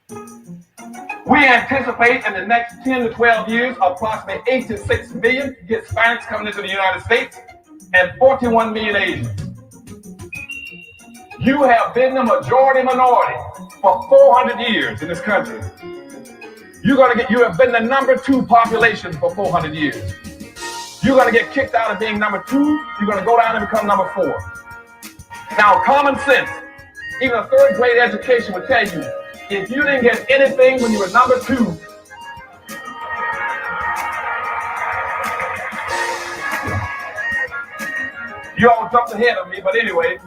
We anticipate in the next 10 to 12 years, approximately 8 to 6 million Hispanics coming into the United States and 41 million Asians. You have been the majority minority for 400 years in this country. You have been the number 2 population for 400 years. You're going to get kicked out of being number 2. You're going to go down and become number 4. Now, common sense, even a 3rd grade education would tell you, if you didn't get anything when you were number 2, you all jumped ahead of me, but anyway,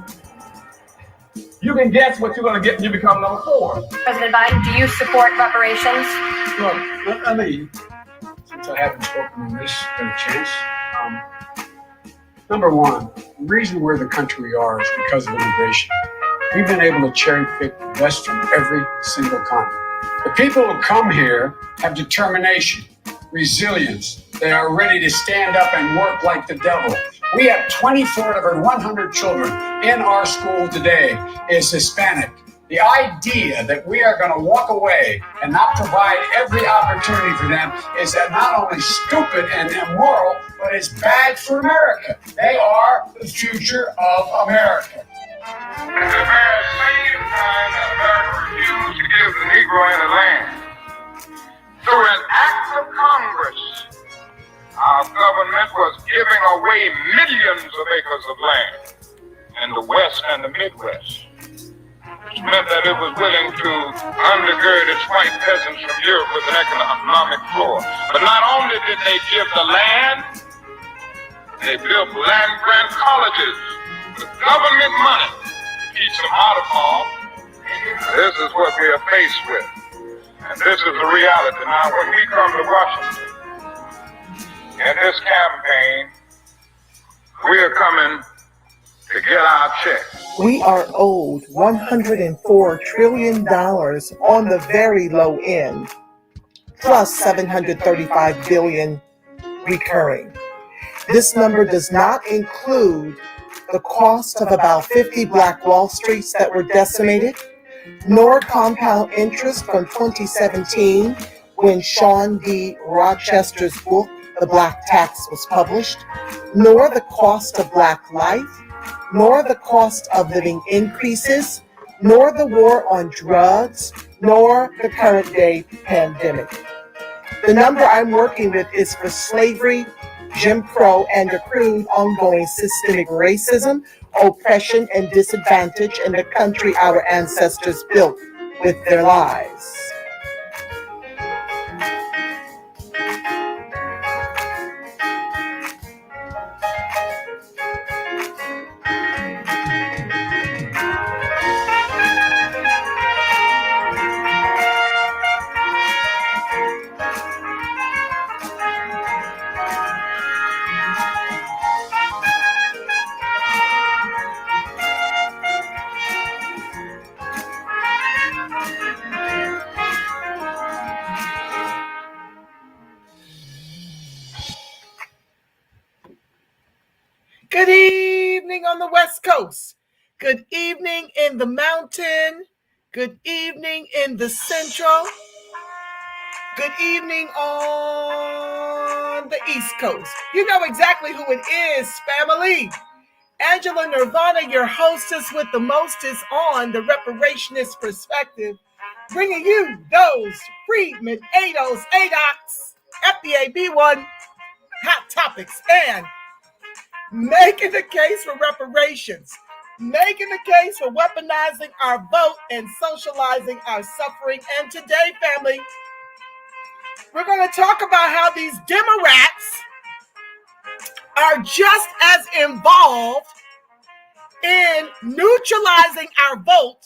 you can guess what you're going to get when you become number 4. President Biden, do you support reparations? Well, I mean, since I haven't spoken on this in a chance, number one, the reason we're the country we are is because of immigration. We've been able to cherry pick the best from every single continent. The people who come here have determination, resilience. They are ready to stand up and work like the devil. We have 24 out of every 100 children in our school today is Hispanic. The idea that we are going to walk away and not provide every opportunity for them is not only stupid and immoral, but it's bad for America. They are the future of America. At the very same time that America refused to give the Negro any land, through an act of Congress, our government was giving away millions of acres of land in the West and the Midwest, which meant that it was willing to undergird its white peasants from Europe with an economic floor. But not only did they give the land, they built land-grant colleges with government money to teach them how to farm. This is what we are faced with. And this is the reality. Now, when we come to Washington, in this campaign, we are coming to get our check. We are owed $104 trillion on the very low end, plus $735 billion recurring. This number does not include the cost of about 50 Black Wall Streets that were decimated, nor compound interest from 2017 when Sean D. Rochester's book, The Black Tax, was published, nor the cost of Black life, nor the cost of living increases, nor the war on drugs, nor the current day pandemic. The number I'm working with is for slavery, Jim Crow, and accrued ongoing systemic racism, oppression, and disadvantage in the country our ancestors built with their lives. Good evening on the West Coast. Good evening in the mountain. Good evening in the central. Good evening on the East Coast. You know exactly who it is, family. Angela Nirvana, your hostess with the mostest on the reparationist perspective, bringing you those Freedmen, ADOS, ADOCs, FBA B1 hot topics, and making the case for reparations, making the case for weaponizing our vote and socializing our suffering. And today, family, we're going to talk about how these Demorats are just as involved in neutralizing our vote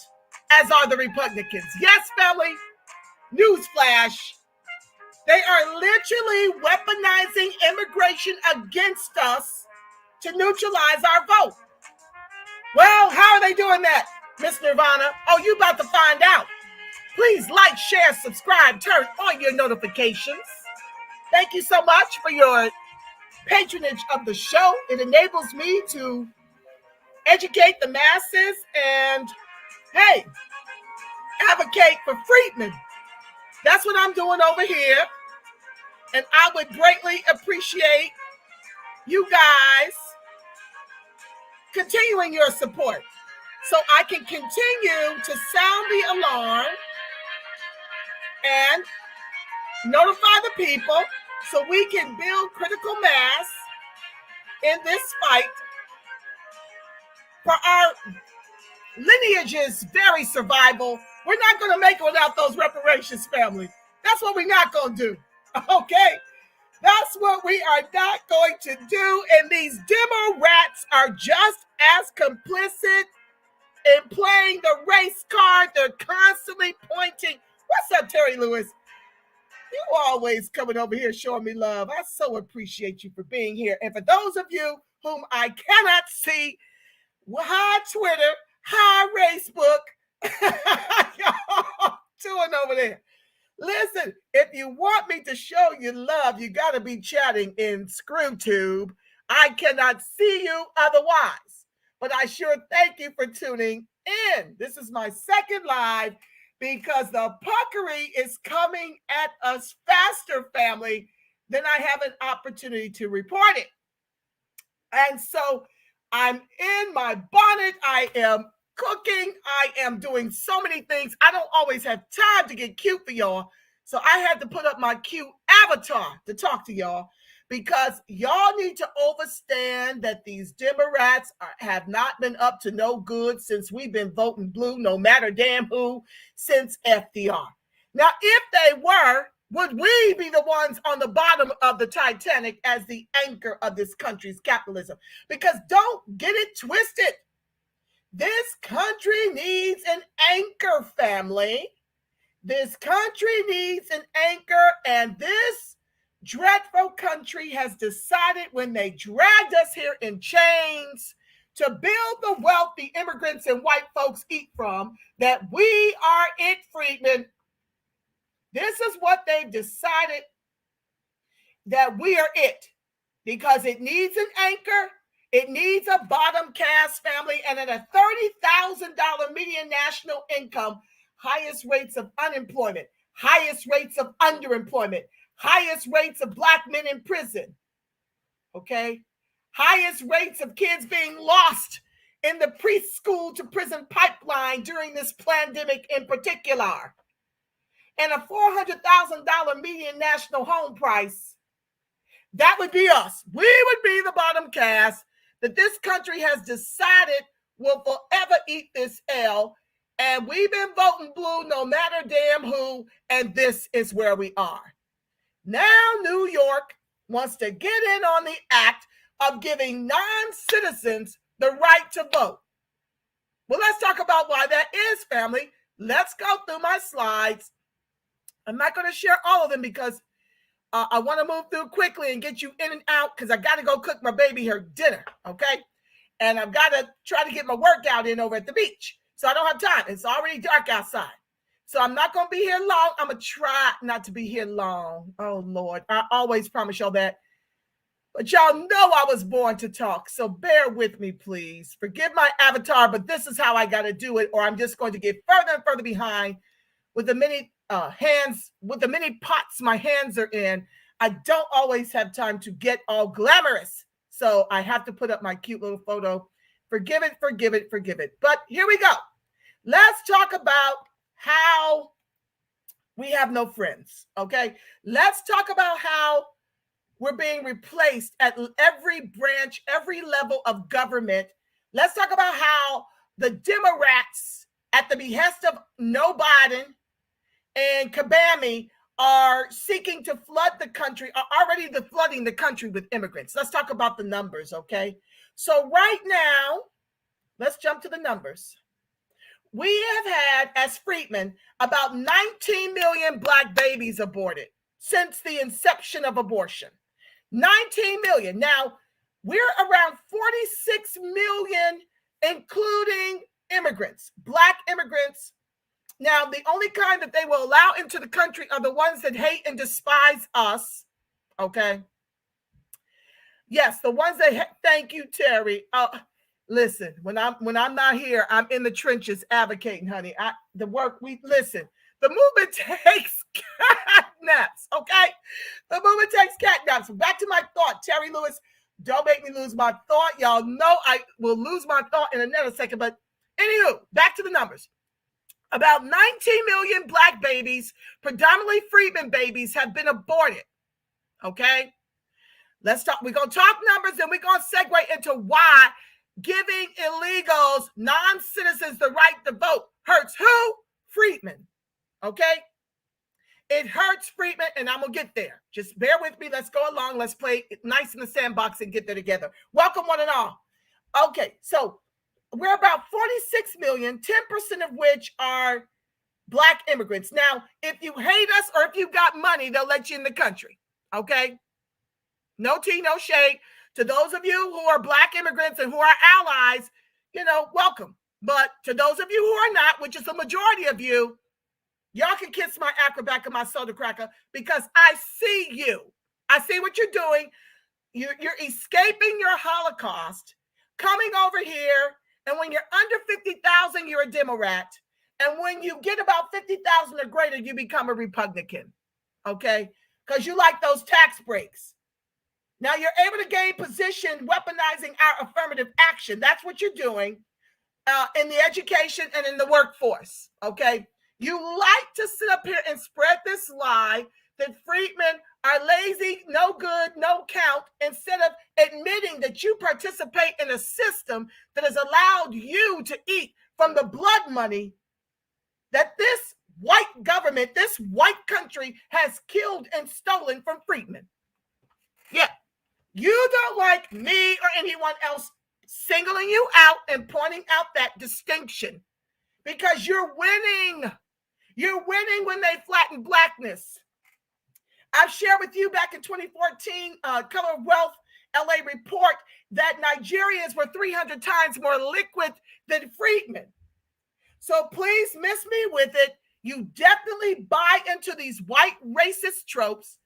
as are the Republicans. Yes, family, newsflash. They are literally weaponizing immigration against us to neutralize our vote. Well, how are they doing that, Miss Nirvana? Oh, you about to find out. Please like, share, subscribe, turn on your notifications. Thank you so much for your patronage of the show. It enables me to educate the masses and, hey, advocate for freedmen That's what I'm doing over here. And I would greatly appreciate you guys continuing your support so I can continue to sound the alarm and notify the people so we can build critical mass in this fight for our lineage's very survival. We're not going to make it without those reparations, family. That's what we're not going to do. Okay? That's what we are not going to do. And these Demorats are just as complicit in playing the race card. They're constantly pointing. What's up, Terry Lewis? You always coming over here showing me love. I so appreciate you for being here. And for those of you whom I cannot see, hi, Twitter, hi, Facebook. Y'all doing over there. Listen, if you want me to show you love, you got to be chatting in ScrewTube. I cannot see you otherwise, but I sure thank you for tuning in. This is my second live because the puckery is coming at us faster, family, than I have an opportunity to report it. And so I'm in my bonnet. I am cooking. I am doing so many things. I don't always have time to get cute for y'all. So I had to put up my cute avatar to talk to y'all because y'all need to understand that these Demorats have not been up to no good since we've been voting blue, no matter damn who, since FDR. Now, if they were, would we be the ones on the bottom of the Titanic as the anchor of this country's capitalism? Because don't get it twisted. This country needs an anchor, family. This country needs an anchor, and this dreadful country has decided when they dragged us here in chains to build the wealth the immigrants and white folks eat from, that we are it, Freedmen. This is what they've decided, that we are it, because it needs an anchor. It needs a bottom caste family, and at a $30,000 median national income, highest rates of unemployment, highest rates of underemployment, highest rates of Black men in prison, okay? Highest rates of kids being lost in the preschool to prison pipeline during this pandemic in particular, and a $400,000 median national home price. That would be us. We would be the bottom caste that this country has decided will forever eat this L. And we've been voting blue no matter damn who. And this is where we are. Now New York wants to get in on the act of giving non-citizens the right to vote. Well, let's talk about why that is, family. Let's go through my slides. I'm not going to share all of them because I want to move through quickly and get you in and out because I got to go cook my baby her dinner, okay? And I've got to try to get my workout in over at the beach. So I don't have time. It's already dark outside. So I'm not going to be here long. I'm going to try not to be here long. Oh, Lord. I always promise y'all that. But y'all know I was born to talk. So bear with me, please. Forgive my avatar, but this is how I got to do it, or I'm just going to get further and further behind with the many with the many pots my hands are in. I don't always have time to get all glamorous. So I have to put up my cute little photo. Forgive it, forgive it, forgive it. But here we go. Let's talk about how we have no friends, okay? Let's talk about how we're being replaced at every branch, every level of government. Let's talk about how the Demorats, at the behest of No Biden and Kabami, are seeking to flood the country, are already flooding the country with immigrants. Let's talk about the numbers, okay? So right now, let's jump to the numbers. We have had, as Freedmen, about 19 million Black babies aborted since the inception of abortion. 19 million. Now, we're around 46 million, including immigrants, Black immigrants. Now, the only kind that they will allow into the country are the ones that hate and despise us, okay? Yes, the ones that thank you, Terry. Listen, when I'm not here, I'm in the trenches advocating, honey. The The movement takes cat naps, okay? The movement takes cat naps. Back to my thought, Terry Lewis. Don't make me lose my thought. Y'all know I will lose my thought in another second. But anywho, back to the numbers. About 19 million Black babies, predominantly Freedmen babies, have been aborted. Okay? Let's talk. We're going to talk numbers, and we're going to segue into why giving illegals, non-citizens, the right to vote hurts who? Freedmen. Okay? It hurts Freedmen, and I'm going to get there. Just bear with me. Let's go along. Let's play nice in the sandbox and get there together. Welcome, one and all. Okay, so we're about 46 million, 10% of which are Black immigrants. Now, if you hate us or if you got money, they'll let you in the country. Okay? No tea, no shade. To those of you who are Black immigrants and who are allies, welcome. But to those of you who are not, which is the majority of you, y'all can kiss my acrobat and my soda cracker because I see you. I see what you're doing. You're escaping your Holocaust, coming over here, and when you're under 50,000, you're a Demorat. And when you get about 50,000 or greater, you become a Republican, okay? Because you like those tax breaks. Now you're able to gain position weaponizing our affirmative action. That's what you're doing in the education and in the workforce, okay? You like to sit up here and spread this lie that freedmen are lazy, no good, no count, instead of admitting that you participate in a system that has allowed you to eat from the blood money that this white government, this white country has killed and stolen from freedmen. Yeah, you don't like me or anyone else singling you out and pointing out that distinction because you're winning. You're winning when they flatten Blackness. I've shared with you back in 2014, Color of Wealth LA report that Nigerians were 300 times more liquid than freedmen. So please miss me with it. You definitely buy into these white racist tropes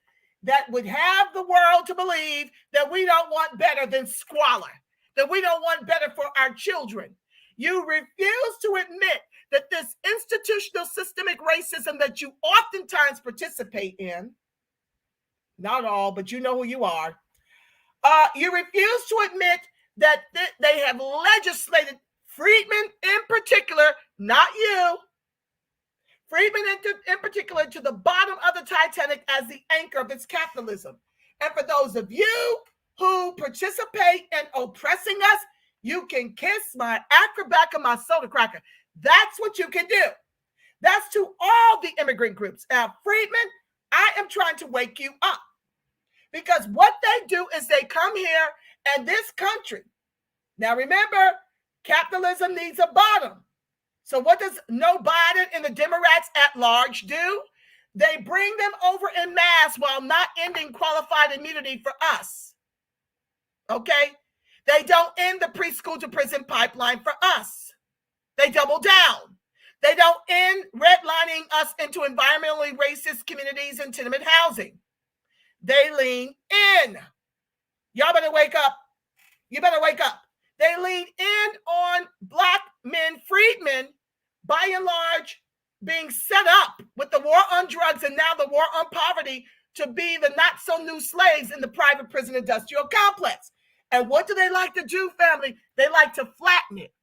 that would have the world to believe that we don't want better than squalor, that we don't want better for our children. You refuse to admit that this institutional systemic racism that you oftentimes participate in, not all, but you know who you are, you refuse to admit that they have legislated freedmen in particular, not you, freedmen in particular, to the bottom of the Titanic as the anchor of its capitalism. And for those of you who participate in oppressing us, you can kiss my acrobat and my soda cracker. That's what you can do. That's to all the immigrant groups. Now, freedmen, I am trying to wake you up because what they do is they come here and this country. Now, remember, capitalism needs a bottom. So what does no Biden and the Demorats at large do? They bring them over in mass while not ending qualified immunity for us. Okay? They don't end the preschool to prison pipeline for us. They double down. They don't end redlining us into environmentally racist communities and tenement housing. They lean in. Y'all better wake up. You better wake up. They lean in on Black men, freedmen, by and large, being set up with the war on drugs and now the war on poverty to be the not-so-new slaves in the private prison industrial complex. And what do they like to do, family? They like to flatten it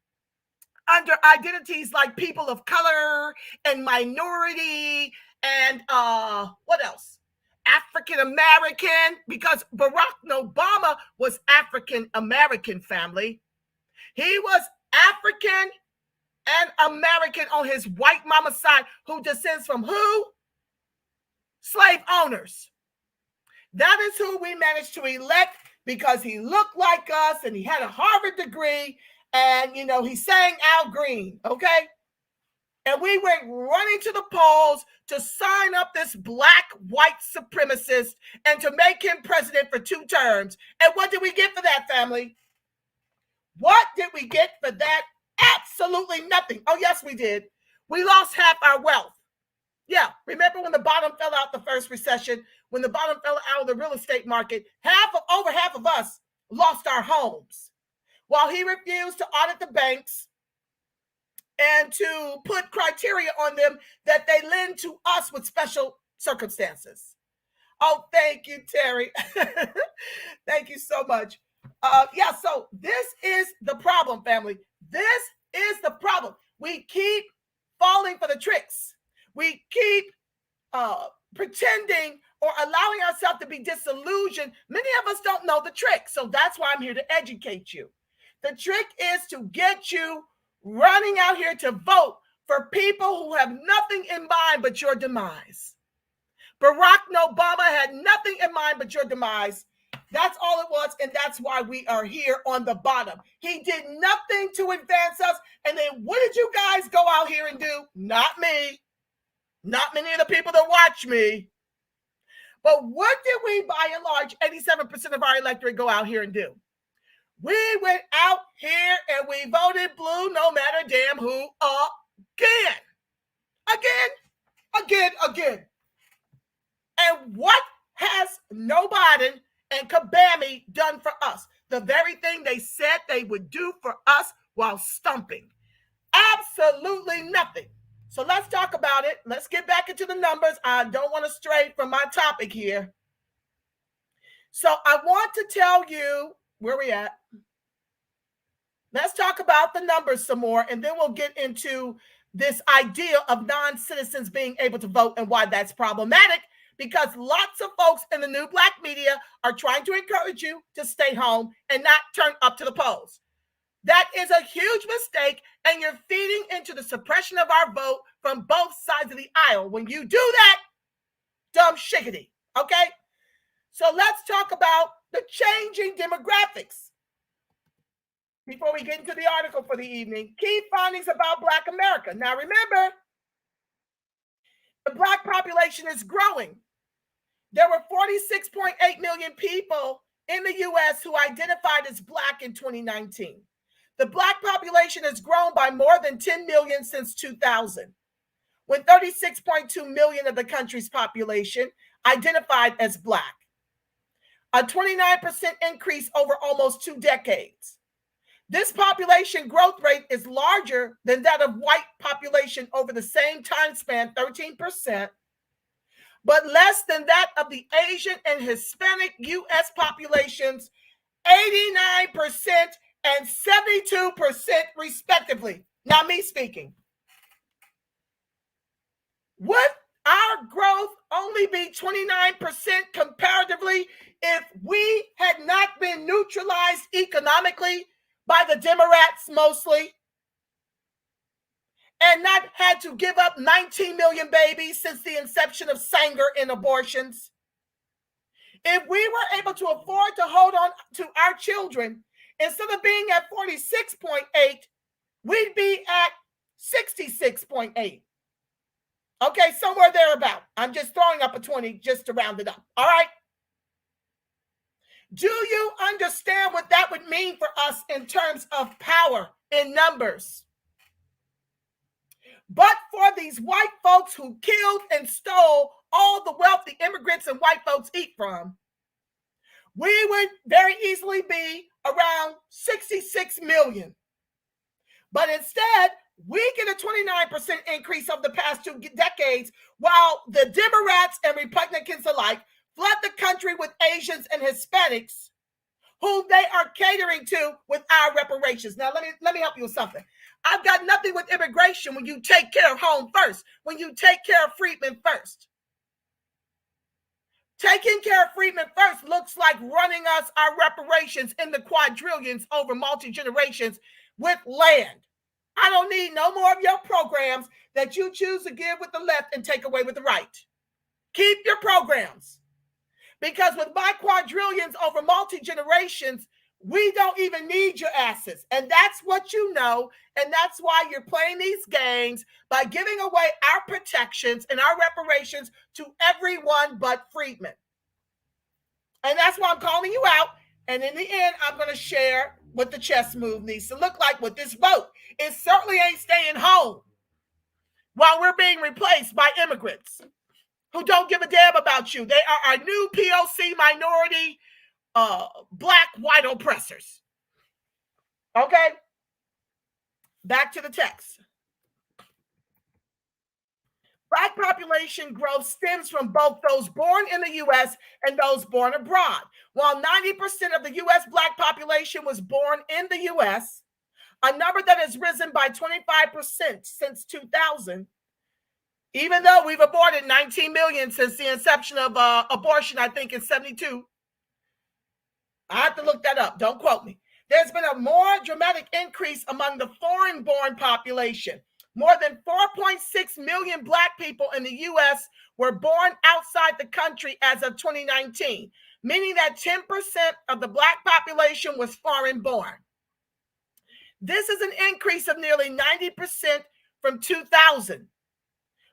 under identities like people of color and minority and what else? African American, because Barack Obama was African American, family. He was African and American on his white mama side, who descends from who? Slave owners. That is who we managed to elect because he looked like us and he had a Harvard degree and, he sang Al Green, okay? And we went running to the polls to sign up this Black white supremacist and to make him president for 2 terms. And what did we get for that, family? What did we get for that? Absolutely nothing. Oh, yes, we did. We lost half our wealth. Yeah, remember when the bottom fell out the first recession, when the bottom fell out of the real estate market, over half of us lost our homes. While he refused to audit the banks, and to put criteria on them that they lend to us with special circumstances. Oh, thank you, Terry. Thank you so much. Yeah, so this is the problem, family. This is the problem. We keep falling for the tricks. We keep pretending or allowing ourselves to be disillusioned. Many of us don't know the trick. So that's why I'm here to educate you. The trick is to get you running out here to vote for people who have nothing in mind but your demise. Barack Obama had nothing in mind but your demise. That's all it was, and that's why we are here on the bottom. He did nothing to advance us, and then what did you guys go out here and do? Not me. Not many of the people that watch me. But what did we, by and large, 87% of our electorate go out here and do? We went out here and we voted blue no matter damn who again. And what has Joe Biden and Kabami done for us? The very thing they said they would do for us while stumping. Absolutely nothing. So let's talk about it. Let's get back into the numbers. I don't want to stray from my topic here. So I want to tell you where we at. Let's talk about the numbers some more, and then we'll get into this idea of non-citizens being able to vote and why that's problematic, because lots of folks in the new black media are trying to encourage you to stay home and not turn up to the polls. That is a huge mistake, and you're feeding into the suppression of our vote from both sides of the aisle. When you do that, dumb shiggity, okay? So let's talk about the changing demographics. Before we get into the article for the evening, key findings about Black America. Now remember, the Black population is growing. There were 46.8 million people in the U.S. who identified as Black in 2019. The Black population has grown by more than 10 million since 2000, when 36.2 million of the country's population identified as Black, a 29% increase over almost 2 decades. This population growth rate is larger than that of white population over the same time span, 13%, but less than that of the Asian and Hispanic U.S. populations, 89% and 72% respectively. Now me speaking. Would our growth only be 29% comparatively if we had not been neutralized economically by the Demorats mostly, and not had to give up 19 million babies since the inception of Sanger in abortions? If we were able to afford to hold on to our children, instead of being at 46.8, we'd be at 66.8. Okay, somewhere thereabout. I'm just throwing up a 20 just to round it up. All right. Do you understand what that would mean for us in terms of power in numbers? But for these white folks who killed and stole all the wealth the immigrants and white folks eat from, we would very easily be around 66 million. But instead, we get a 29% increase over the past 2 decades, while the Demorats and Republicans alike flood the country with Asians and Hispanics, whom they are catering to with our reparations. Now, let me help you with something. I've got nothing with immigration when you take care of home first, when you take care of Freedmen first. Taking care of Freedmen first looks like running us our reparations in the quadrillions over multi-generations with land. I don't need no more of your programs that you choose to give with the left and take away with the right. Keep your programs. Because with my quadrillions over multi-generations, we don't even need your asses. And that's what you know. And that's why you're playing these games by giving away our protections and our reparations to everyone but Freedmen. And that's why I'm calling you out. And in the end, I'm going to share what the chess move needs to look like with this vote. It certainly ain't staying home while we're being replaced by immigrants who don't give a damn about you. They are our new POC minority black white oppressors. Okay, back to the text. population growth stems from both those born in the U.S. and those born abroad. While 90% of the U.S. Black population was born in the U.S., a number that has risen by 25% since 2000, even though we've aborted 19 million since the inception of abortion, I think in 72. I have to look that up. Don't quote me. There's been a more dramatic increase among the foreign-born population. More than 4.6 million Black people in the U.S. were born outside the country as of 2019, meaning that 10% of the Black population was foreign-born. This is an increase of nearly 90% from 2000,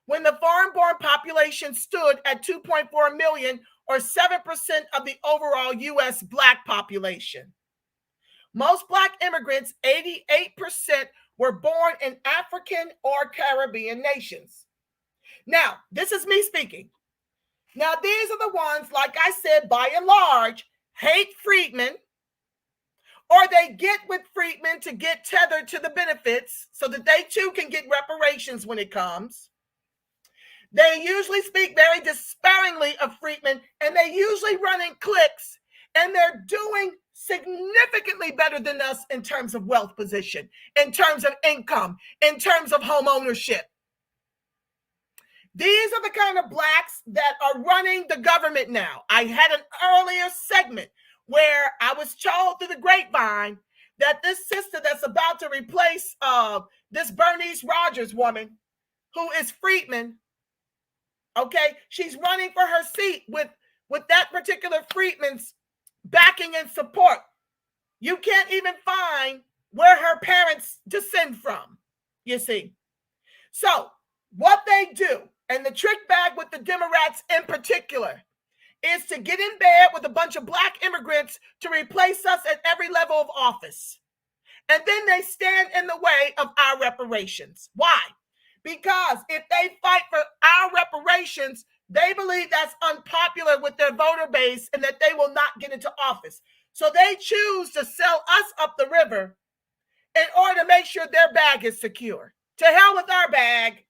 when the foreign-born population stood at 2.4 million, or 7% of the overall U.S. Black population. Most Black immigrants, 88%, were born in African or Caribbean nations. Now, this is me speaking. Now, these are the ones, like I said, by and large, hate freedmen, or they get with freedmen to get tethered to the benefits so that they too can get reparations when it comes. They usually speak very despairingly of freedmen, and they usually run in cliques, and they're doing significantly better than us in terms of wealth position, in terms of income, in terms of home ownership. These are the kind of Blacks that are running the government now. I had an earlier segment where I was told through the grapevine that this sister that's about to replace this Bernice Rogers woman, who is Freedman, okay, she's running for her seat with that particular Freedman's backing and support. You can't even find where her parents descend from, you see. So what they do, and the trick bag with the Demorats in particular, is to get in bed with a bunch of Black immigrants to replace us at every level of office. And then they stand in the way of our reparations. Why? Because if they fight for our reparations, they believe that's unpopular with their voter base and that they will not get into office. So they choose to sell us up the river in order to make sure their bag is secure. To hell with our bag.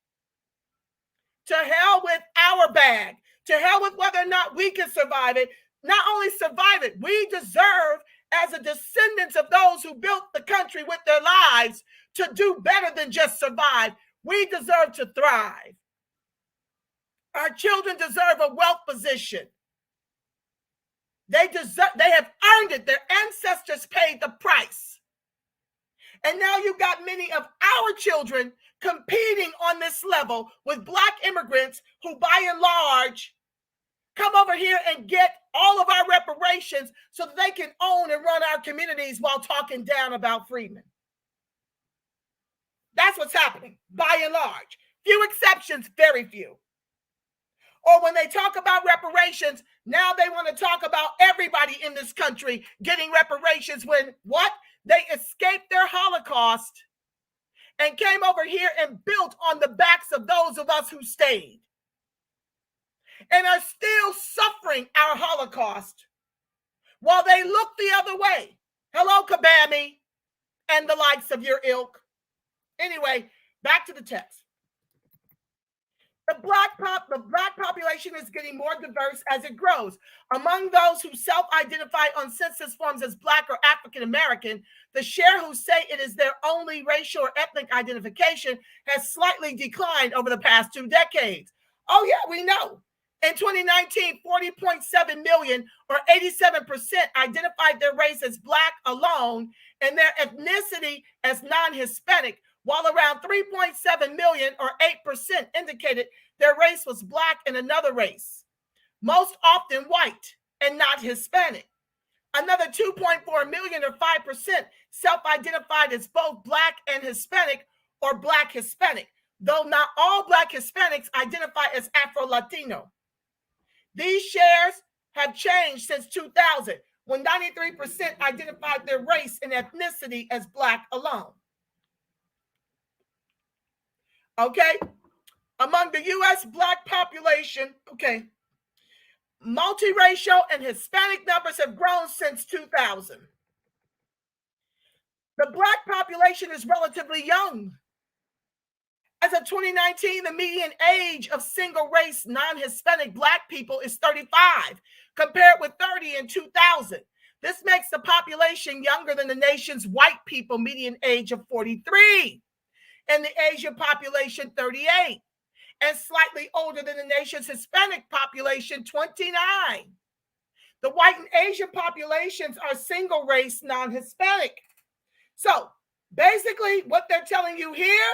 To hell with our bag. To hell with whether or not we can survive it. Not only survive it, we deserve, as a descendants of those who built the country with their lives, to do better than just survive. We deserve to thrive. Our children deserve a wealth position. They have earned it. Their ancestors paid the price. And now you've got many of our children competing on this level with Black immigrants who, by and large, come over here and get all of our reparations so that they can own and run our communities while talking down about freedmen. That's what's happening, by and large. Few exceptions, very few. Or when they talk about reparations, now they want to talk about everybody in this country getting reparations when what? They escaped their Holocaust and came over here and built on the backs of those of us who stayed and are still suffering our Holocaust while they look the other way. Hello, Kabami and the likes of your ilk. Anyway, back to the text. The Black population is getting more diverse as it grows. Among those who self-identify on census forms as Black or African American, the share who say it is their only racial or ethnic identification has slightly declined over the past 2 decades. Oh yeah, we know. In 2019, 40.7 million, or 87%, identified their race as Black alone and their ethnicity as non-Hispanic, while around 3.7 million, or 8%, indicated their race was Black in another race, most often white and not Hispanic. Another 2.4 million, or 5%, self-identified as both Black and Hispanic or Black Hispanic, though not all Black Hispanics identify as Afro-Latino. These shares have changed since 2000, when 93% identified their race and ethnicity as Black alone. Okay, among the U.S. Black population, okay, multiracial and Hispanic numbers have grown since 2000. The Black population is relatively young As of 2019, the median age of single-race, non-Hispanic Black people is 35, compared with 30 in 2000. This makes the population younger than the nation's white people median age of 43, and the Asian population 38, and slightly older than the nation's Hispanic population 29. The white and Asian populations are single-race, non-Hispanic. So basically what they're telling you here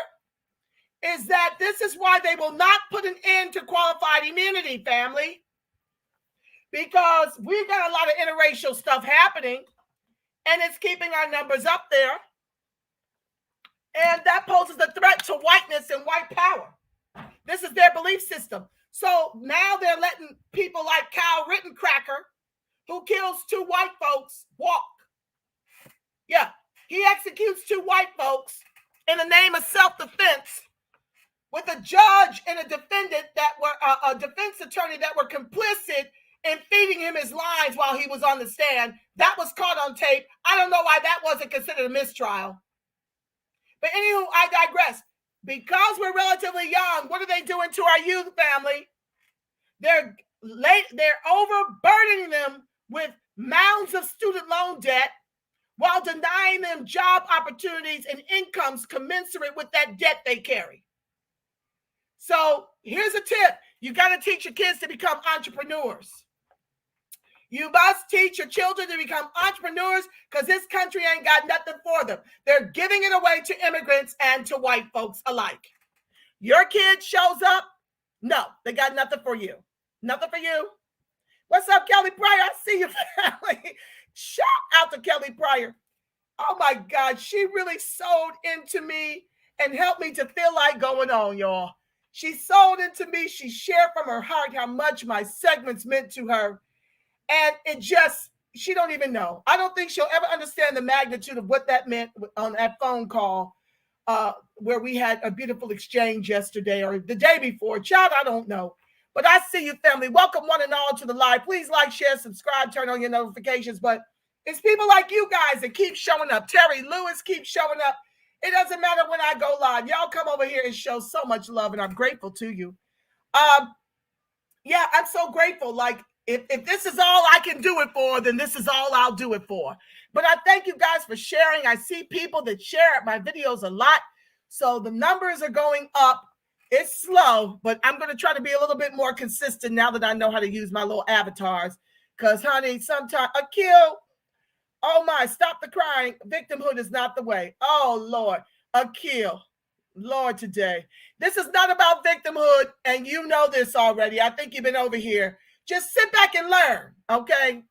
is that this is why they will not put an end to qualified immunity, family, because we've got a lot of interracial stuff happening, and it's keeping our numbers up there, and that poses a threat to whiteness and white power. This is their belief system. So now they're letting people like Kyle Rittencracker, who kills 2 white folks, walk. Yeah, he executes 2 white folks in the name of self-defense, with a judge and a defendant that were a defense attorney that were complicit in feeding him his lines while he was on the stand. That was caught on tape. I don't know why that wasn't considered a mistrial. But anywho, I digress. Because we're relatively young, what are they doing to our youth, family? They're overburdening them with mounds of student loan debt while denying them job opportunities and incomes commensurate with that debt they carry. So here's a tip. You got to teach your kids to become entrepreneurs. You must teach your children to become entrepreneurs, because this country ain't got nothing for them. They're giving it away to immigrants and to white folks alike. Your kid shows up, no, they got nothing for you. Nothing for you. What's up, Kelly Pryor? I see you, family. Shout out to Kelly Pryor. Oh my God, she really sold into me and helped me to feel like going on, y'all. She sold into me. She shared from her heart how much my segments meant to her. And it just, she don't even know. I don't think she'll ever understand the magnitude of what that meant on that phone call where we had a beautiful exchange yesterday or the day before. Child, I don't know. But I see you, family. Welcome one and all to the live. Please like, share, subscribe, turn on your notifications. But it's people like you guys that keep showing up. Terry Lewis keeps showing up. It doesn't matter when I go live. Y'all come over here and show so much love, and I'm grateful to you. Yeah, I'm so grateful. Like, if this is all I can do it for, then this is all I'll do it for. But I thank you guys for sharing. I see people that share my videos a lot. So the numbers are going up. It's slow, but I'm going to try to be a little bit more consistent now that I know how to use my little avatars. Because, honey, sometimes a kill. Oh my, stop the crying. Victimhood is not the way. Oh, Lord, a kill. Lord, today. This is not about victimhood, and you know this already. I think you've been over here. Just sit back and learn, okay?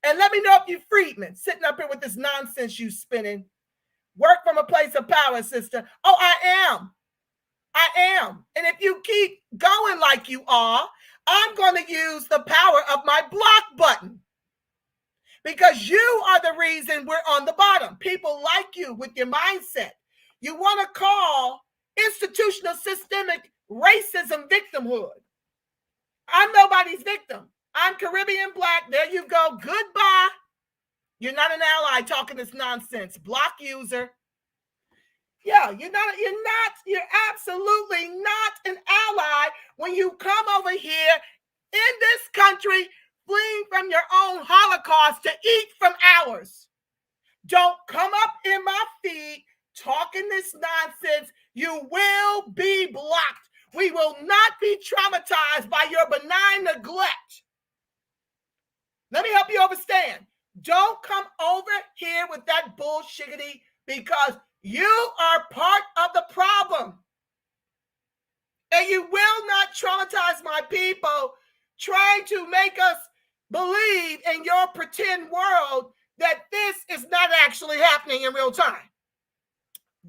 And let me know if you Freedmen sitting up here with this nonsense you spinning. Work from a place of power, sister. Oh, I am. And if you keep going like you are, I'm going to use the power of my block button. Because you are the reason we're on the bottom. People like you with your mindset. You want to call institutional systemic racism victimhood. I'm nobody's victim. I'm Caribbean Black. There you go. Goodbye. You're not an ally talking this nonsense. Block user. Yeah, you're absolutely not an ally when you come over here in this country fleeing from your own Holocaust to eat from ours. Don't come up in my feed talking this nonsense. You will be blocked. We will not be traumatized by your benign neglect. Let me help you understand. Don't come over here with that bullshiggity, because you are part of the problem. And you will not traumatize my people trying to make us believe in your pretend world that this is not actually happening in real time.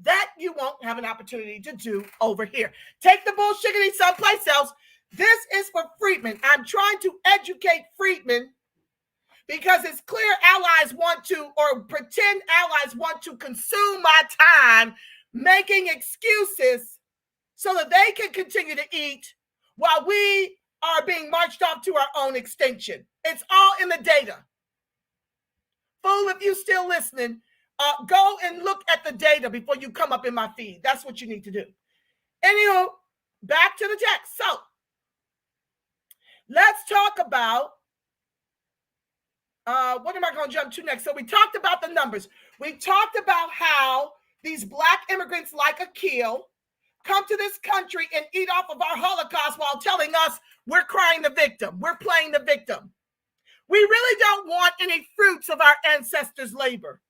That you won't have an opportunity to do over here. Take the bullshiggity someplace else. This is for Freedmen. I'm trying to educate Freedmen because it's clear allies want to, or pretend allies want to, consume my time making excuses so that they can continue to eat while we are being marched off to our own extinction. It's all in the data. Fool, if you still listening, go and look at the data before you come up in my feed. That's what you need to do. Anywho, back to the text. So let's talk about what am I going to jump to next? So we talked about the numbers. We talked about how these Black immigrants like Akil come to this country and eat off of our Holocaust while telling us we're crying the victim. We're playing the victim. We really don't want any fruits of our ancestors' labor.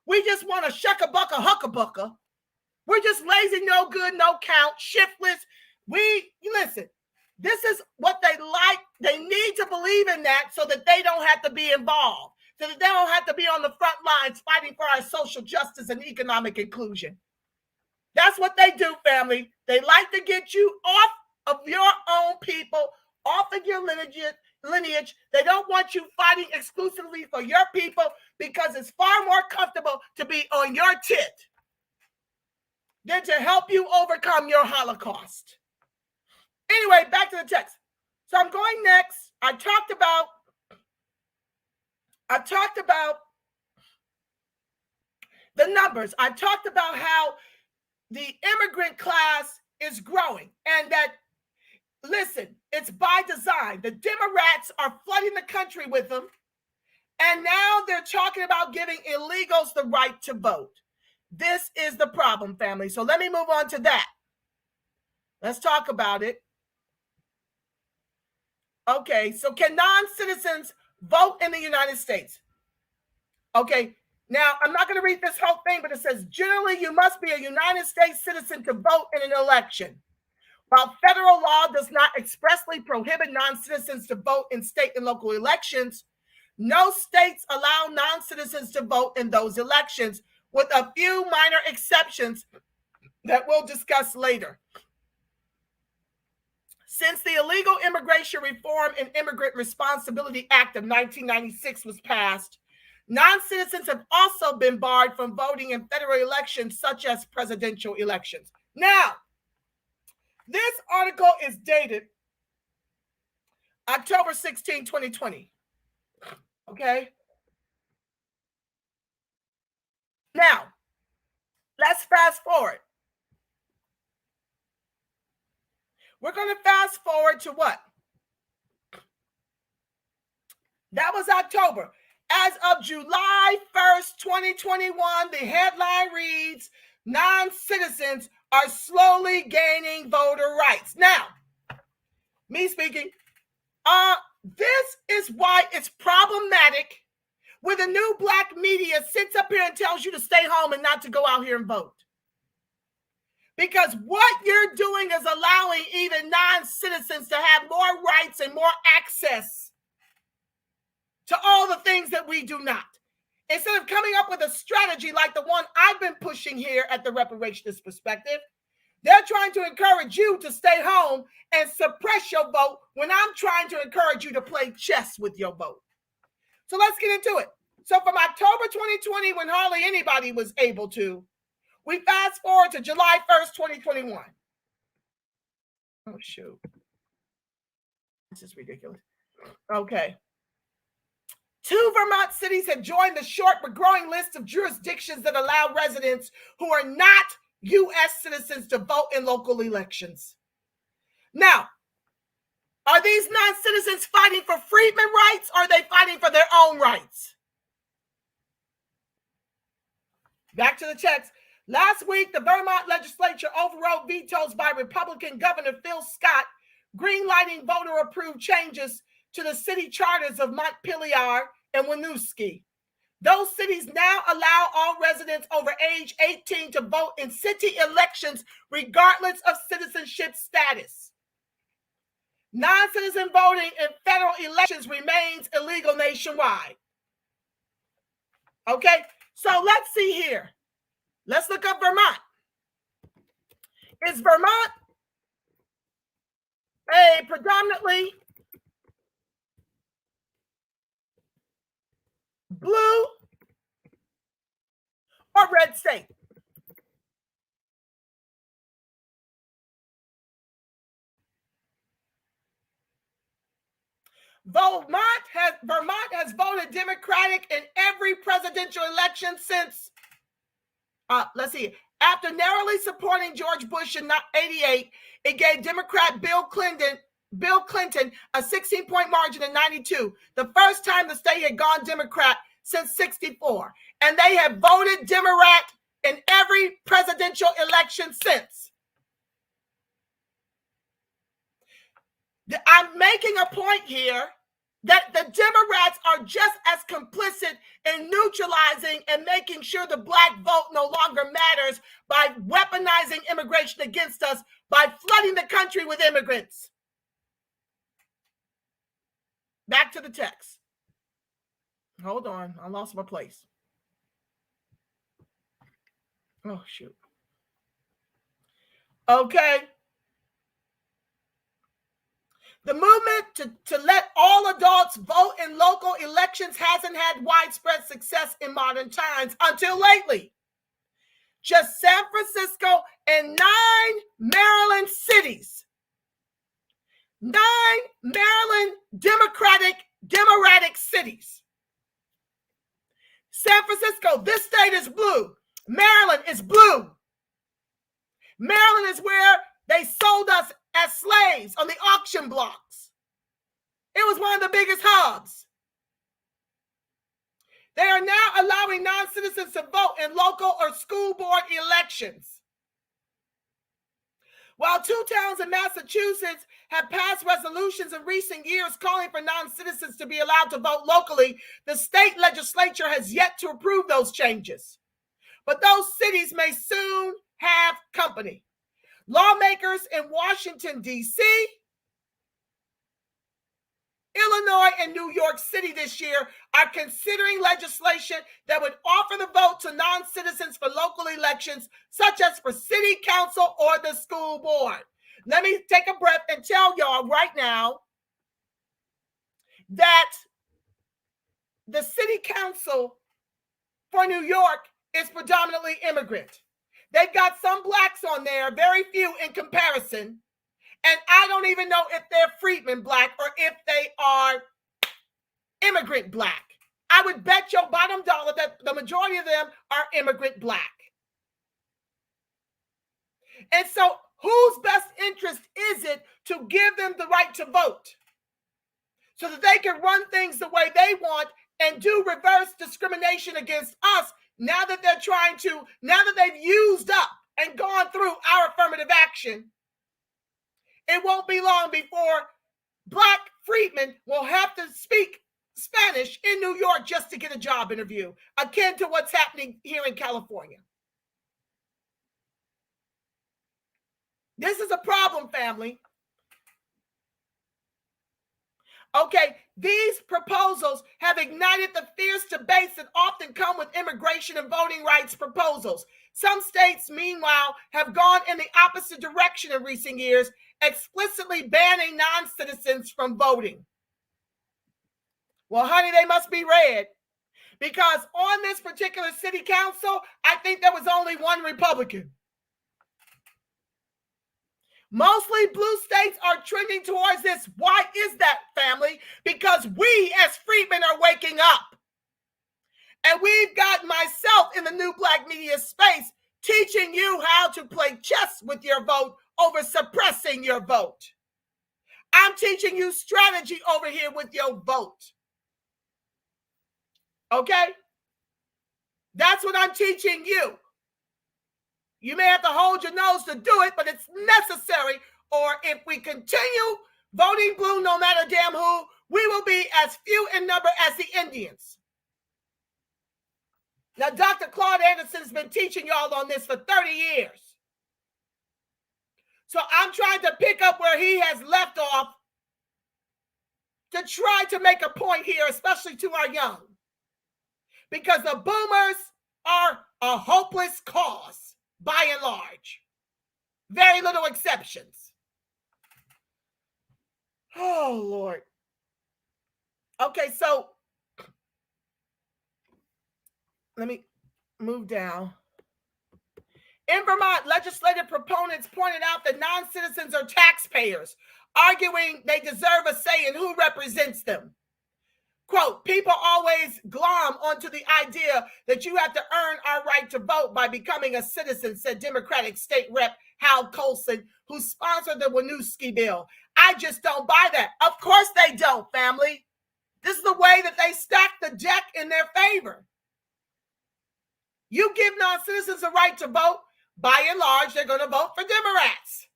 We just want a shucka-bucka, hucka-bucka. We're just lazy, no good, no count, shiftless. Listen, this is what they like. They need to believe in that so that they don't have to be involved, so that they don't have to be on the front lines fighting for our social justice and economic inclusion. That's what they do, family. They like to get you off of your own people, off of your lineage. They don't want you fighting exclusively for your people because it's far more comfortable to be on your tit than to help you overcome your Holocaust. Anyway, back to the text. So I'm going next. I talked about the numbers. I talked about how the immigrant class is growing and that, listen, it's by design. The Demorats are flooding the country with them. And now they're talking about giving illegals the right to vote. This is the problem, family. So let me move on to that. Let's talk about it. Okay, so can non-citizens vote in the United States? Okay, now I'm not going to read this whole thing, but it says, generally, you must be a United States citizen to vote in an election. While federal law does not expressly prohibit non-citizens to vote in state and local elections, no states allow non-citizens to vote in those elections, with a few minor exceptions that we'll discuss later. Since the Illegal Immigration Reform and Immigrant Responsibility Act of 1996 was passed, non-citizens have also been barred from voting in federal elections, such as presidential elections. Now, this article is dated October 16, 2020. Okay? Now, let's fast forward. We're going to fast forward to what? That was October. As of July 1st, 2021, the headline reads, non-citizens are slowly gaining voter rights. Now, me speaking, this is why it's problematic when the new Black media sits up here and tells you to stay home and not to go out here and vote. Because what you're doing is allowing even non-citizens to have more rights and more access to all the things that we do not. Instead of coming up with a strategy like the one I've been pushing here at the Reparations Perspective, they're trying to encourage you to stay home and suppress your vote when I'm trying to encourage you to play chess with your vote. So let's get into it. So from October 2020, when hardly anybody was able to, we fast forward to July 1st, 2021. Oh, shoot. This is ridiculous. Okay. 2 Vermont cities have joined the short but growing list of jurisdictions that allow residents who are not U.S. citizens to vote in local elections. Now, are these non-citizens fighting for freedmen rights, or are they fighting for their own rights? Back to the text. Last week, the Vermont legislature overrode vetoes by Republican Governor Phil Scott, greenlighting voter-approved changes to the city charters of Montpelier and Winooski. Those cities now allow all residents over age 18 to vote in city elections, regardless of citizenship status. Non-citizen voting in federal elections remains illegal nationwide. Okay, so let's see here. Let's look up Vermont. Is Vermont a predominantly blue or red state? Vermont has voted Democratic in every presidential election since, let's see, After narrowly supporting George Bush in 88, it gave Democrat Bill Clinton a 16-point margin in 92, the first time the state had gone Democrat since 64. And they have voted Demorat in every presidential election since. I'm making a point here that the Demorats are just as complicit in neutralizing and making sure the black vote no longer matters by weaponizing immigration against us, by flooding the country with immigrants. Back to the text. Hold on, I lost my place. Oh, shoot. Okay. The movement to let all adults vote in local elections hasn't had widespread success in modern times until lately. Just San Francisco and 9 Maryland cities, 9 Maryland Democratic cities. San Francisco, this state is blue. Maryland is blue. Maryland is where they sold us as slaves on the auction blocks. It was one of the biggest hubs. They are now allowing non-citizens to vote in local or school board elections. While 2 towns in Massachusetts have passed resolutions in recent years calling for non-citizens to be allowed to vote locally, the state legislature has yet to approve those changes. But those cities may soon have company. Lawmakers in Washington, D.C., Illinois, and New York City this year are considering legislation that would offer the vote to non-citizens for local elections, such as for city council or the school board. Let me take a breath and tell y'all right now that the city council for New York is predominantly immigrant. They've got some blacks on there, very few in comparison. And I don't even know if they're Freedmen black or if they are immigrant black. I would bet your bottom dollar that the majority of them are immigrant black. And so whose best interest is it to give them the right to vote so that they can run things the way they want and do reverse discrimination against us now that they've used up and gone through our affirmative action? It won't be long before black freedmen will have to speak Spanish in New York just to get a job interview, akin to what's happening here in California. This is a problem, family. Okay, these proposals have ignited the fierce debates that often come with immigration and voting rights proposals. Some states, meanwhile, have gone in the opposite direction in recent years, explicitly banning non-citizens from voting. Well, honey, they must be red, because on this particular city council, I think there was only one Republican. Mostly blue states are trending towards this. Why is that, family? Because we as freedmen are waking up. And we've got myself in the new black media space teaching you how to play chess with your vote over suppressing your vote. I'm teaching you strategy over here with your vote. Okay? That's what I'm teaching you. You may have to hold your nose to do it, but it's necessary. Or if we continue voting blue, no matter damn who, we will be as few in number as the Indians. Now, Dr. Claude Anderson has been teaching y'all on this for 30 years. So I'm trying to pick up where he has left off to try to make a point here, especially to our young. Because the boomers are a hopeless cause, by and large. Very little exceptions. Oh, Lord. Okay, so let me move down. In Vermont, legislative proponents pointed out that non-citizens are taxpayers, arguing they deserve a say in who represents them. Quote, people always glom onto the idea that you have to earn our right to vote by becoming a citizen, said Democratic State Rep Hal Colson, who sponsored the Winooski bill. I just don't buy that. Of course they don't, family. This is the way that they stack the deck in their favor. You give non-citizens the right to vote, by and large, they're going to vote for Demorats.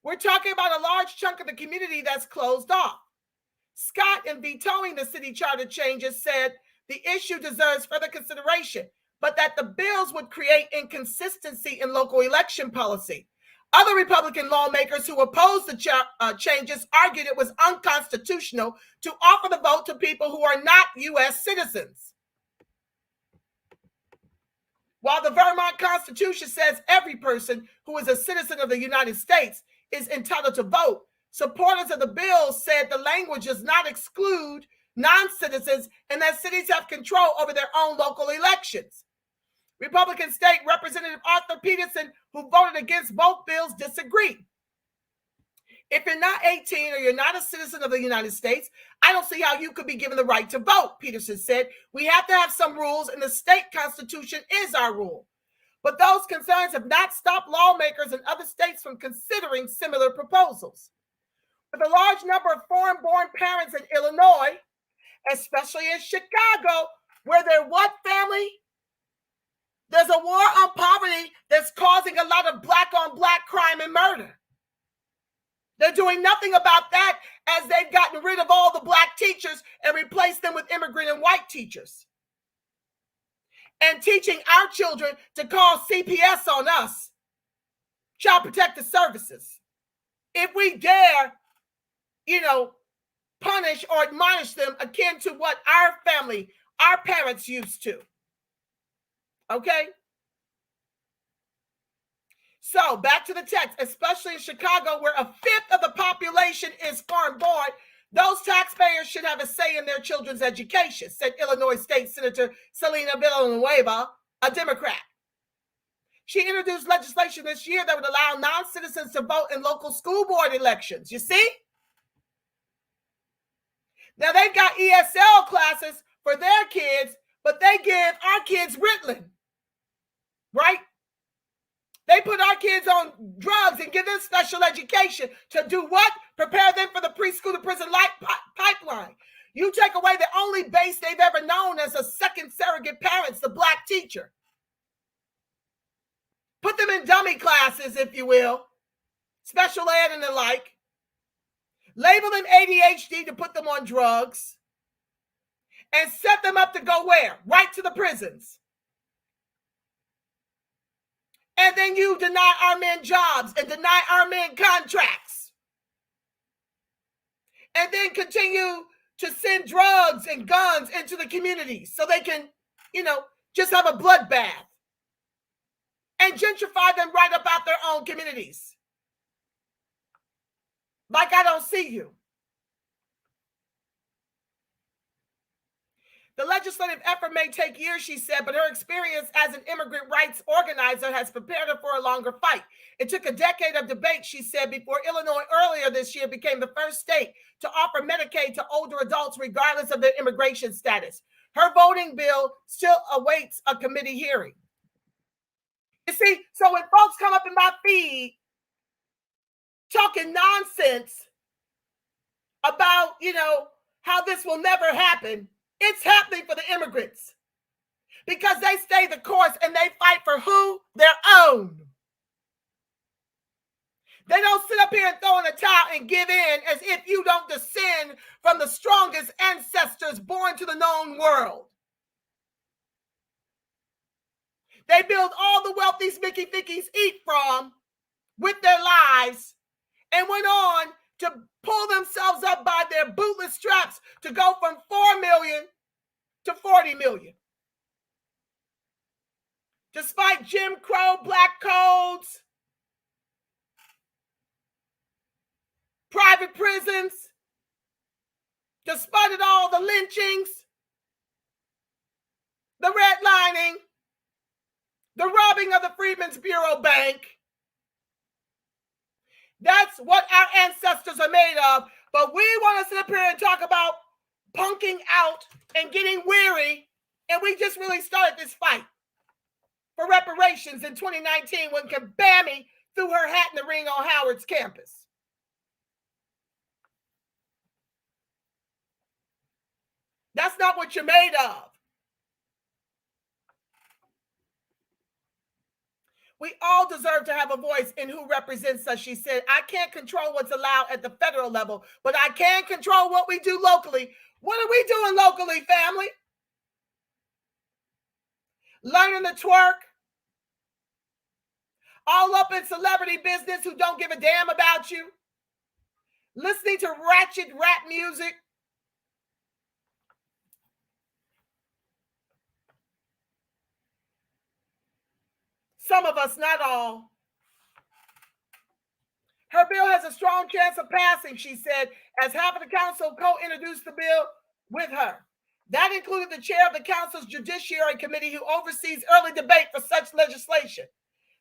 We're talking about a large chunk of the community that's closed off. Scott, in vetoing the city charter changes, said the issue deserves further consideration, but that the bills would create inconsistency in local election policy. Other Republican lawmakers who opposed the changes argued it was unconstitutional to offer the vote to people who are not U.S. citizens. While the Vermont Constitution says every person who is a citizen of the United States is entitled to vote, supporters of the bill said the language does not exclude non-citizens and that cities have control over their own local elections. Republican State Representative Arthur Peterson, who voted against both bills, disagreed. If you're not 18 or you're not a citizen of the United States, I don't see how you could be given the right to vote, Peterson said. We have to have some rules, and the state constitution is our rule. But those concerns have not stopped lawmakers in other states from considering similar proposals. With a large number of foreign-born parents in Illinois, especially in Chicago, where they're what, family? There's a war on poverty that's causing a lot of black-on-black crime and murder. They're doing nothing about that as they've gotten rid of all the black teachers and replaced them with immigrant and white teachers. And teaching our children to call CPS on us, Child Protective Services. If we dare, punish or admonish them akin to what our family, our parents used to. Okay? So back to the text, especially in Chicago, where a fifth of the population is foreign-born, those taxpayers should have a say in their children's education, said Illinois State Senator Selena Villanueva, a Democrat. She introduced legislation this year that would allow non-citizens to vote in local school board elections. You see? Now, they've got ESL classes for their kids, but they give our kids Ritalin, right? They put our kids on drugs and give them special education to do what? Prepare them for the preschool to prison pipeline. You take away the only base they've ever known as a second surrogate parents, the black teacher. Put them in dummy classes, if you will, special ed and the like. Label them ADHD to put them on drugs and set them up to go where? Right to the prisons. And then you deny our men jobs and deny our men contracts. And then continue to send drugs and guns into the communities so they can, just have a bloodbath. And gentrify them right up out their own communities. Like I don't see you. The legislative effort may take years, she said, but her experience as an immigrant rights organizer has prepared her for a longer fight. It took a decade of debate, she said, before Illinois earlier this year became the first state to offer Medicaid to older adults regardless of their immigration status. Her voting bill still awaits a committee hearing. You see, so when folks come up in my feed talking nonsense about, how this will never happen, it's happening for the immigrants because they stay the course and they fight for who? Their own. They don't sit up here and throw in a towel and give in as if you don't descend from the strongest ancestors born to the known world. They build all the wealth these Mickey Fickies eat from with their lives and went on to pull themselves up by their bootless straps to go from 4 million to 40 million. Despite Jim Crow, black codes, private prisons, despite it all, the lynchings, the redlining, the robbing of the Freedmen's Bureau Bank. That's what our ancestors are made of. But we want to sit up here and talk about punking out and getting weary, and we just really started this fight for reparations in 2019 when Kabami threw her hat in the ring on Howard's campus. That's not what you're made of. We all deserve to have a voice in who represents us, she said. I can't control what's allowed at the federal level, but I can control what we do locally. What are we doing locally, family? Learning to twerk. All up in celebrity business who don't give a damn about you. Listening to ratchet rap music. Some of us, not all. Her bill has a strong chance of passing, she said, as half of the council co-introduced the bill with her. That included the chair of the council's Judiciary Committee, who oversees early debate for such legislation.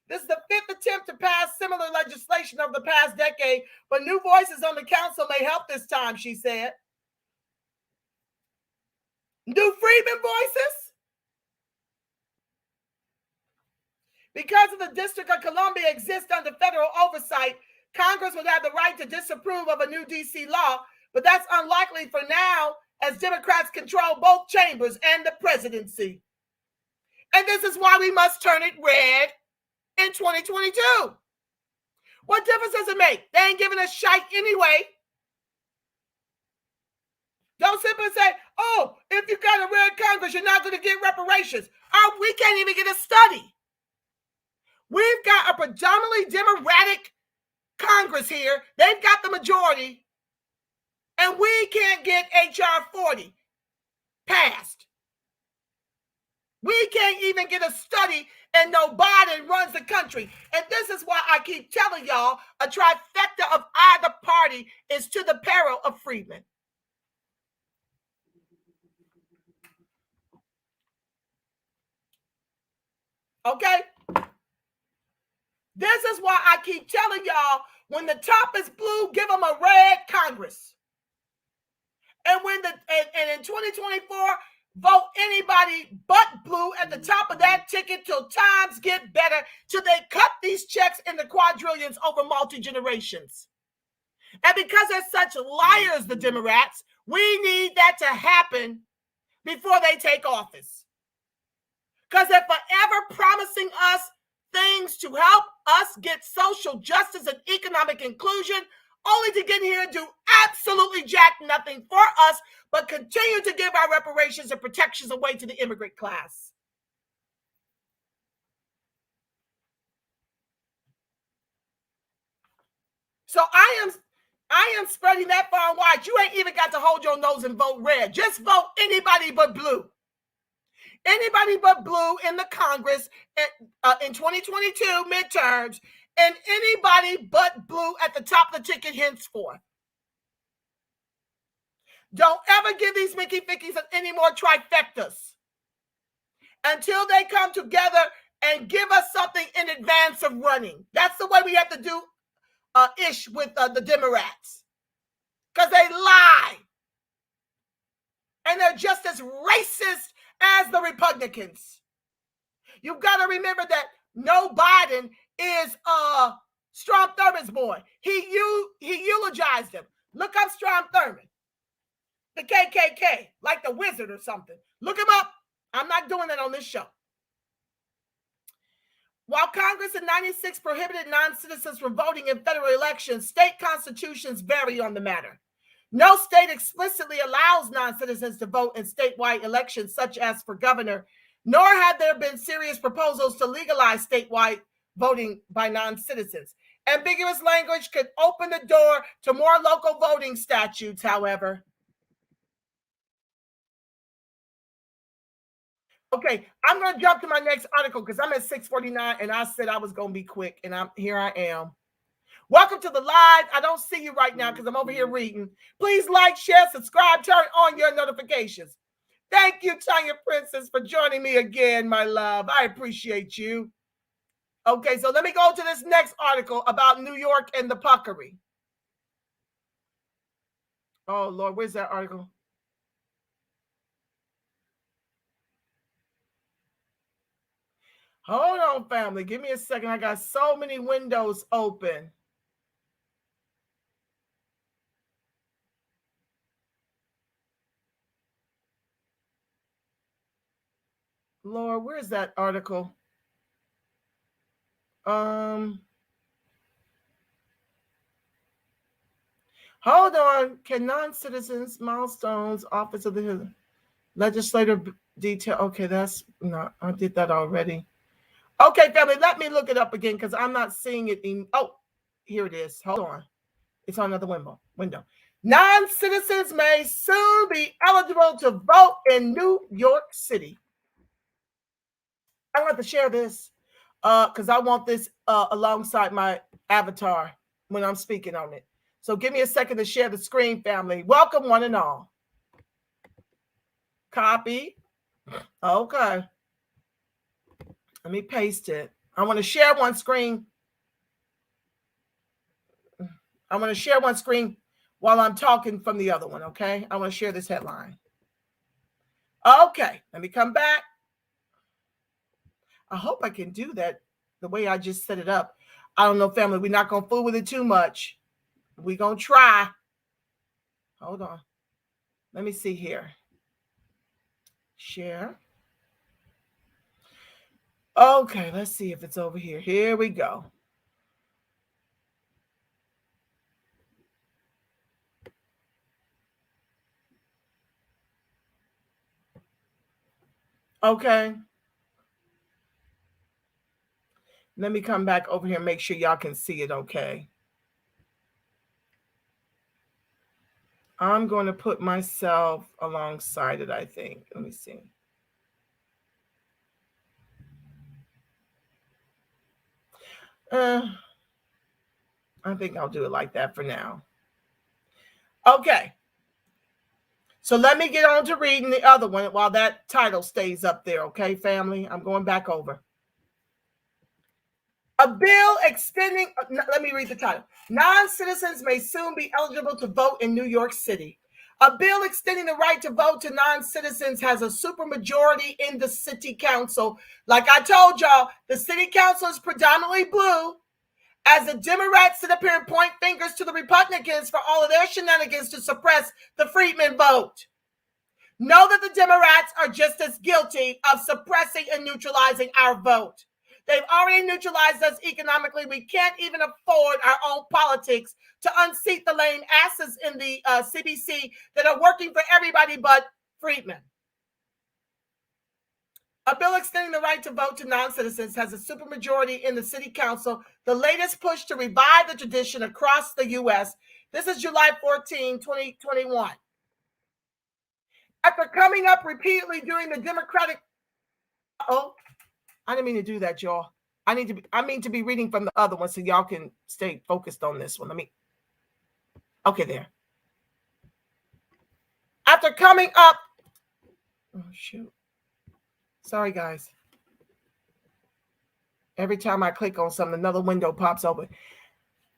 This is the fifth attempt to pass similar legislation over the past decade, but new voices on the council may help this time, she said. New Freedmen voices? Because of the District of Columbia exists under federal oversight, Congress would have the right to disapprove of a new D.C. law, but that's unlikely for now as Democrats control both chambers and the presidency. And this is why we must turn it red in 2022. What difference does it make? They ain't giving us shite anyway. Don't simply say, oh, if you got a red Congress, you're not going to get reparations. Oh, we can't even get a study. We've got a predominantly Democratic Congress here. They've got the majority, and we can't get H.R. 40 passed. We can't even get a study, and no Biden runs the country. And this is why I keep telling y'all, a trifecta of either party is to the peril of Freedmen. Okay? This is why I keep telling y'all, when the top is blue, give them a red Congress. And in 2024, vote anybody but blue at the top of that ticket till times get better, till they cut these checks into quadrillions over multi-generations. And because they're such liars, the Demorats, we need that to happen before they take office. Because they're forever promising us things to help us get social justice and economic inclusion, only to get here and do absolutely jack nothing for us, but continue to give our reparations and protections away to the immigrant class. So I am spreading that far and wide. You ain't even got to hold your nose and vote red. Just vote anybody but blue. Anybody but blue in the Congress in 2022 midterms, and anybody but blue at the top of the ticket henceforth. Don't ever give these Mickey Fickies any more trifectas until they come together and give us something in advance of running. That's the way we have to do ish with the Demorats, because they lie. And they're just as racist as the Republicans. You've got to remember that no Biden is Strom Thurmond's boy. He eulogized him. Look up Strom Thurmond, the KKK, like the wizard or something. Look him up. I'm not doing that on this show. While Congress in '96 prohibited non-citizens from voting in federal elections, state constitutions vary on the matter. No state explicitly allows non-citizens to vote in statewide elections, such as for governor, nor have there been serious proposals to legalize statewide voting by non-citizens. Ambiguous language could open the door to more local voting statutes, however. Okay, I'm going to jump to my next article because I'm at 6:49 and I said I was going to be quick, and here I am. Welcome to the live. I don't see you right now because I'm over here reading. Please like, share, subscribe, turn on your notifications. Thank you, Tanya Princess, for joining me again, my love. I appreciate you. Okay, so let me go to this next article about New York and the puckery. Oh, Lord, where's that article? Hold on, family. Give me a second. I got so many windows open. Lord, where's that article? Hold on. Can non-citizens milestones office of the legislative detail? Okay, that's not. I did that already. Okay, family, let me look it up again because I'm not seeing it. Oh, here it is. Hold on. It's on another window. Non-citizens may soon be eligible to vote in New York City. I'm going to share this because I want this alongside my avatar when I'm speaking on it. So give me a second to share the screen, family. Welcome, one and all. Copy. Okay. Let me paste it. I want to share one screen. I'm going to share one screen while I'm talking from the other one, okay? I want to share this headline. Okay, let me come back. I hope I can do that the way I just set it up. I don't know, family. We're not going to fool with it too much. We're going to try. Hold on. Let me see here. Share. Okay, let's see if it's over here. Here we go. Okay. Let me come back over here and make sure y'all can see it okay. I'm going to put myself alongside it, I think. Let me see. I think I'll do it like that for now. Okay. So let me get on to reading the other one while that title stays up there, okay, family? I'm going back over. A bill extending, let me read the title. Non-citizens may soon be eligible to vote in New York City. A bill extending the right to vote to non-citizens has a supermajority in the city council. Like I told y'all, the city council is predominantly blue. As the Demorats sit up here and point fingers to the Republicans for all of their shenanigans to suppress the Freedmen vote. Know that the Demorats are just as guilty of suppressing and neutralizing our vote. They've already neutralized us economically. We can't even afford our own politics to unseat the lame asses in the CBC that are working for everybody but Freedmen. A bill extending the right to vote to non-citizens has a supermajority in the city council, the latest push to revive the tradition across the U.S. This is July 14, 2021. After coming up repeatedly during the Democratic... I didn't mean to do that, y'all. I mean to be reading from the other one so y'all can stay focused on this one. Okay, there. After coming up... Oh, shoot. Sorry, guys. Every time I click on something, another window pops open.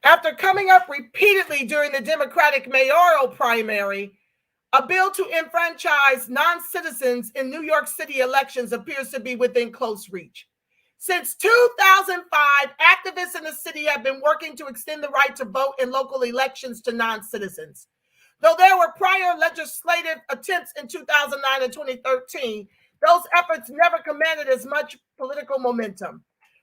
After coming up repeatedly during the Democratic mayoral primary, a bill to enfranchise non-citizens in New York City elections appears to be within close reach. Since 2005, activists in the city have been working to extend the right to vote in local elections to non-citizens. Though there were prior legislative attempts in 2009 and 2013, those efforts never commanded as much political momentum.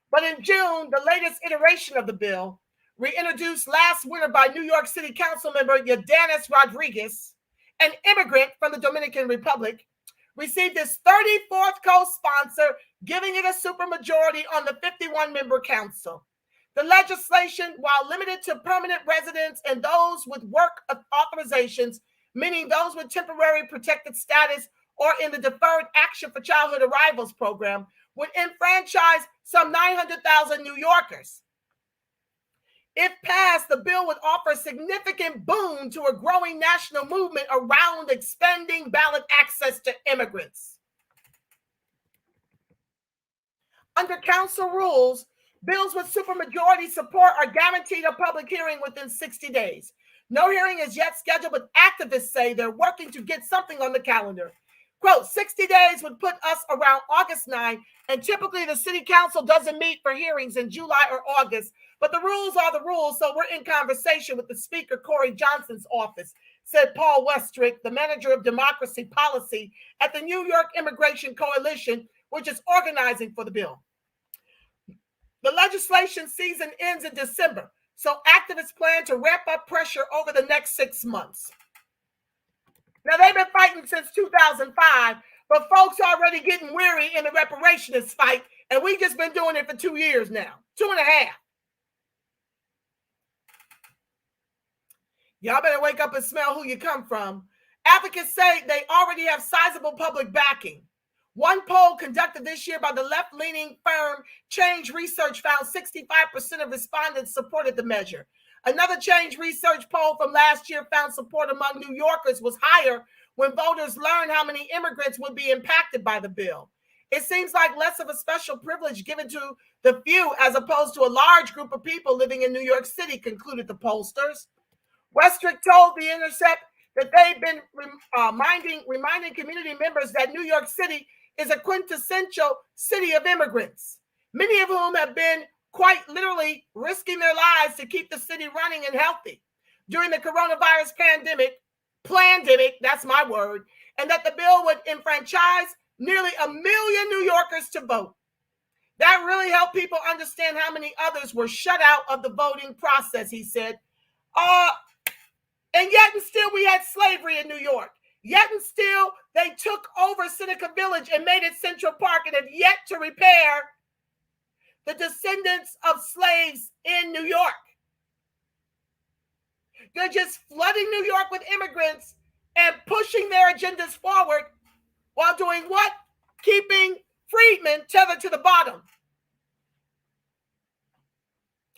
But in June, the latest iteration of the bill, reintroduced last winter by New York City Council member Yadanis Rodriguez, an immigrant from the Dominican Republic, received its 34th co-sponsor, giving it a supermajority on the 51-member council. The legislation, while limited to permanent residents and those with work authorizations, meaning those with temporary protected status or in the Deferred Action for Childhood Arrivals program, would enfranchise some 900,000 New Yorkers. If passed, the bill would offer a significant boon to a growing national movement around expanding ballot access to immigrants. Under council rules, bills with supermajority support are guaranteed a public hearing within 60 days. No hearing is yet scheduled, but activists say they're working to get something on the calendar. Quote, 60 days would put us around August 9, and typically the city council doesn't meet for hearings in July or August, but the rules are the rules, so we're in conversation with the Speaker, Corey Johnson's office, said Paul Westrick, the manager of democracy policy at the New York Immigration Coalition, which is organizing for the bill. The legislation season ends in December, so activists plan to ramp up pressure over the next 6 months. Now, they've been fighting since 2005, but folks are already getting weary in the reparations fight, and we've just been doing it for 2 years now, 2.5. Y'all better wake up and smell who you come from. Advocates say they already have sizable public backing. One poll conducted this year by the left-leaning firm Change Research found 65% of respondents supported the measure. Another Change Research poll from last year found support among New Yorkers was higher when voters learned how many immigrants would be impacted by the bill. It seems like less of a special privilege given to the few as opposed to a large group of people living in New York City, concluded the pollsters. Westrick told The Intercept that they've been reminding community members that New York City is a quintessential city of immigrants, many of whom have been quite literally risking their lives to keep the city running and healthy during the coronavirus plandemic, that's my word, and that the bill would enfranchise nearly 1 million New Yorkers to vote. That really helped people understand how many others were shut out of the voting process, he said. And yet and still we had slavery in New York. Yet and still they took over Seneca Village and made it Central Park and have yet to repair the descendants of slaves in New York. They're just flooding New York with immigrants and pushing their agendas forward while doing what? Keeping freedmen tethered to the bottom.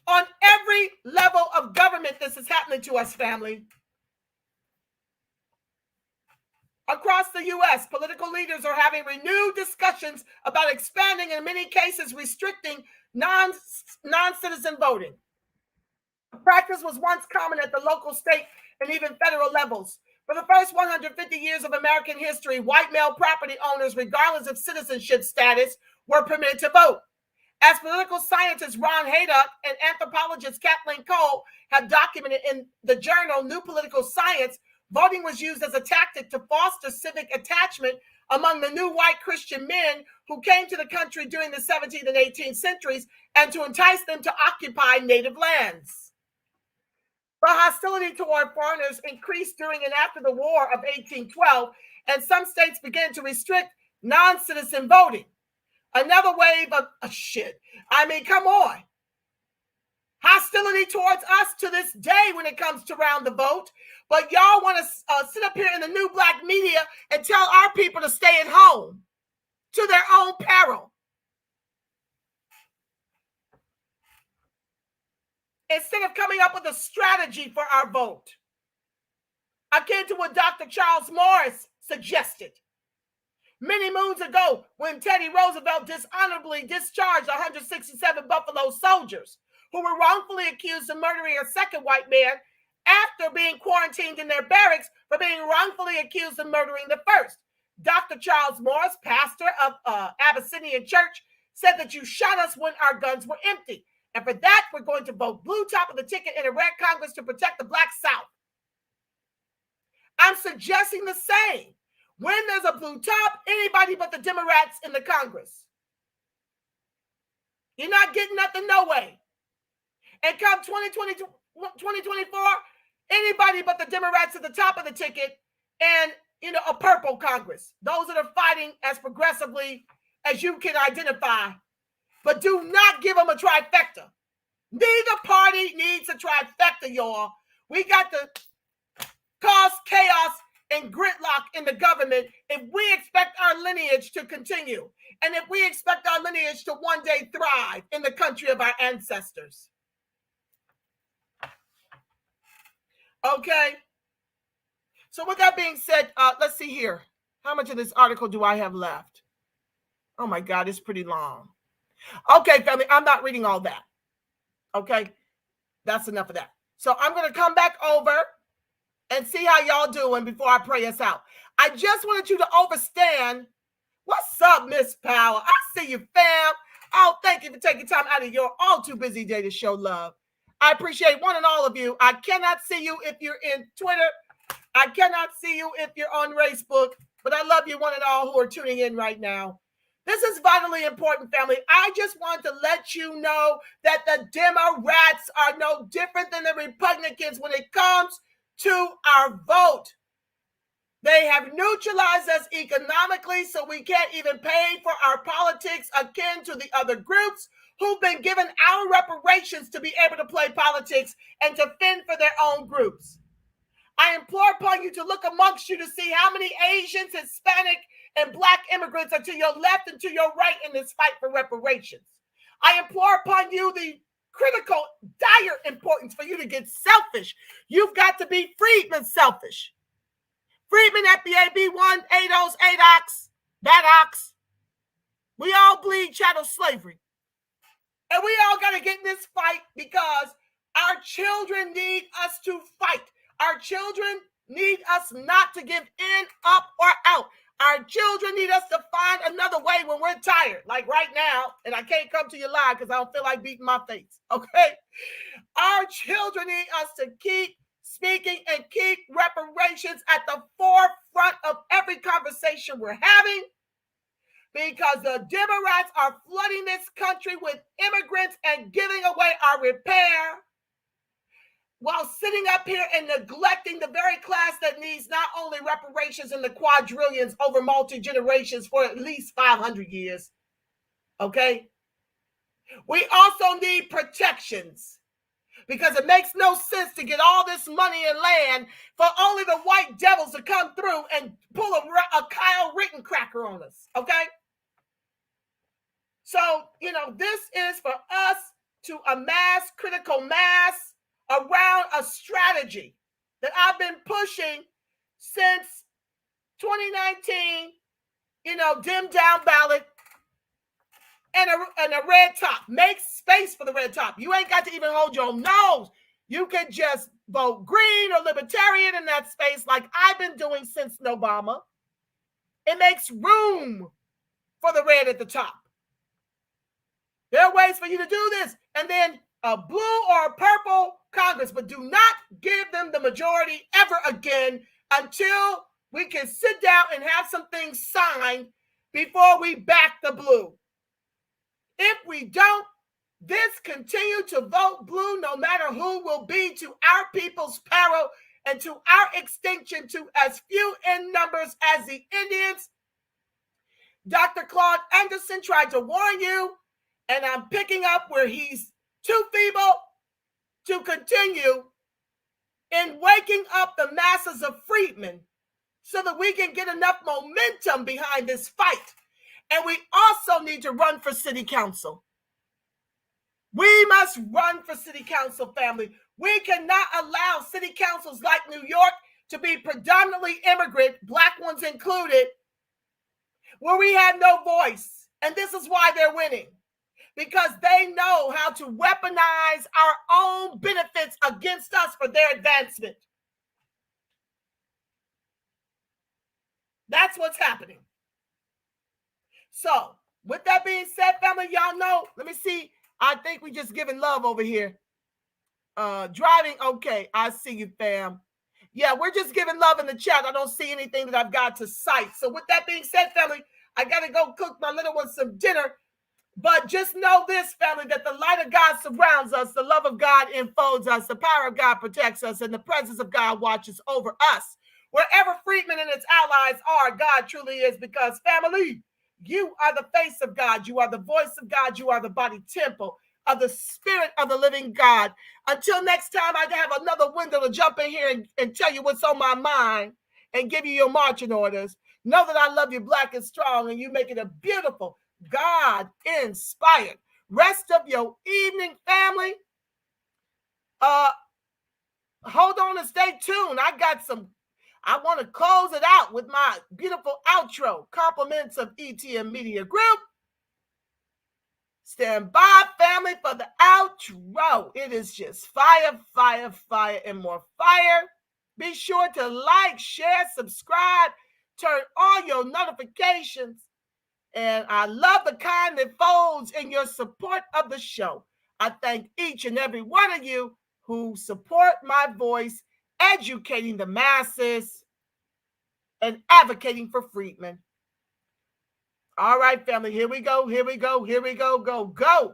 On every level of government, this is happening to us, family. Across the U.S., political leaders are having renewed discussions about expanding and in many cases restricting non-citizen voting. The practice was once common at the local, state, and even federal levels. For the first 150 years of American history, white male property owners, regardless of citizenship status, were permitted to vote. As political scientist Ron Haydock and anthropologist Kathleen Cole have documented in the journal New Political Science, voting was used as a tactic to foster civic attachment among the new white Christian men who came to the country during the 17th and 18th centuries and to entice them to occupy native lands. But hostility toward foreigners increased during and after the War of 1812, and some states began to restrict non-citizen voting. Another wave of shit. I mean, come on. Hostility towards us to this day when it comes to round the vote. But y'all want to sit up here in the new black media and tell our people to stay at home to their own peril. Instead of coming up with a strategy for our vote, akin to what Dr. Charles Morris suggested many moons ago when Teddy Roosevelt dishonorably discharged 167 Buffalo soldiers who were wrongfully accused of murdering a second white man after being quarantined in their barracks for being wrongfully accused of murdering the first. Dr. Charles Morris, pastor of Abyssinian Church, said that you shot us when our guns were empty. And for that, we're going to vote blue top of the ticket in a red Congress to protect the Black South. I'm suggesting the same. When there's a blue top, anybody but the Demorats in the Congress. You're not getting nothing, no way. And come 2024, anybody but the Demorats at the top of the ticket and, a purple Congress. Those that are fighting as progressively as you can identify. But do not give them a trifecta. Neither party needs a trifecta, y'all. We got to cause chaos and gridlock in the government if we expect our lineage to continue. And if we expect our lineage to one day thrive in the country of our ancestors. Okay. So with that being said, let's see here. How much of this article do I have left? Oh my God, it's pretty long. Okay, family, I'm not reading all that. Okay, that's enough of that. So I'm going to come back over and see how y'all doing before I pray us out. I just wanted you to understand. What's up, Miss Power? I see you, fam. Oh, thank you for taking time out of your all too busy day to show love. I appreciate one and all of you. I cannot see you if you're in Twitter. I cannot see you if you're on Facebook, but I love you one and all who are tuning in right now. This is vitally important, family. I just want to let you know that the Demorats are no different than the Republicans when it comes to our vote. They have neutralized us economically, so we can't even pay for our politics akin to the other groups who've been given our reparations to be able to play politics and to fend for their own groups. I implore upon you to look amongst you to see how many Asians, Hispanic, and Black immigrants are to your left and to your right in this fight for reparations. I implore upon you the critical, dire importance for you to get selfish. You've got to be Freedmen selfish. Freedmen at the AB1, ADOS, ADOX, BADOX. We all bleed chattel slavery. And we all got to get in this fight because our children need us to fight. Our children need us not to give in, up, or out. Our children need us to find another way when we're tired, like right now, and I can't come to you live because I don't feel like beating my face, okay? Our children need us to keep speaking and keep reparations at the forefront of every conversation we're having, because the Demorats are flooding this country with immigrants and giving away our repair while sitting up here and neglecting the very class that needs not only reparations in the quadrillions over multi-generations for at least 500 years, okay? We also need protections, because it makes no sense to get all this money and land for only the white devils to come through and pull a Kyle Rittencracker on us, okay? So, this is for us to amass critical mass around a strategy that I've been pushing since 2019, dim down ballot and a red top. Make space for the red top. You ain't got to even hold your nose. You can just vote green or libertarian in that space like I've been doing since Obama. It makes room for the red at the top. There are ways for you to do this. And then a blue or a purple Congress, but do not give them the majority ever again until we can sit down and have some things signed before we back the blue. If we don't, this continue to vote blue no matter who will be to our people's peril and to our extinction to as few in numbers as the Indians. Dr. Claude Anderson tried to warn you, and I'm picking up where he's too feeble to continue in waking up the masses of freedmen so that we can get enough momentum behind this fight. And we also need to run for city council. We must run for city council, family. We cannot allow city councils like New York to be predominantly immigrant, Black ones included, where we have no voice. And this is why they're winning. Because they know how to weaponize our own benefits against us for their advancement. That's what's happening. So, with that being said, family, y'all know, let me see. I think we just giving love over here. Driving, okay, I see you, fam. Yeah, we're just giving love in the chat. I don't see anything that I've got to cite. So, with that being said, family, I got to go cook my little one some dinner. But just know this, family, that the light of God surrounds us, the love of God enfolds us, the power of God protects us, and the presence of God watches over us. Wherever Freedmen and its allies are, God truly is, because, family, you are the face of God. You are the voice of God. You are the body temple of the Spirit of the living God. Until next time, I have another window to jump in here and tell you what's on my mind and give you your marching orders. Know that I love you black and strong, and you make it a beautiful, God-inspired rest of your evening, family. Hold on and stay tuned. I want to close it out with my beautiful outro. Compliments of ETM Media Group. Stand by, family, for the outro. It is just fire, fire, fire, and more fire. Be sure to like, share, subscribe turn on your notifications. And I love the kind that folds in your support of the show. I thank each and every one of you who support my voice, educating the masses and advocating for freedmen. All right, family, here we go, go, go.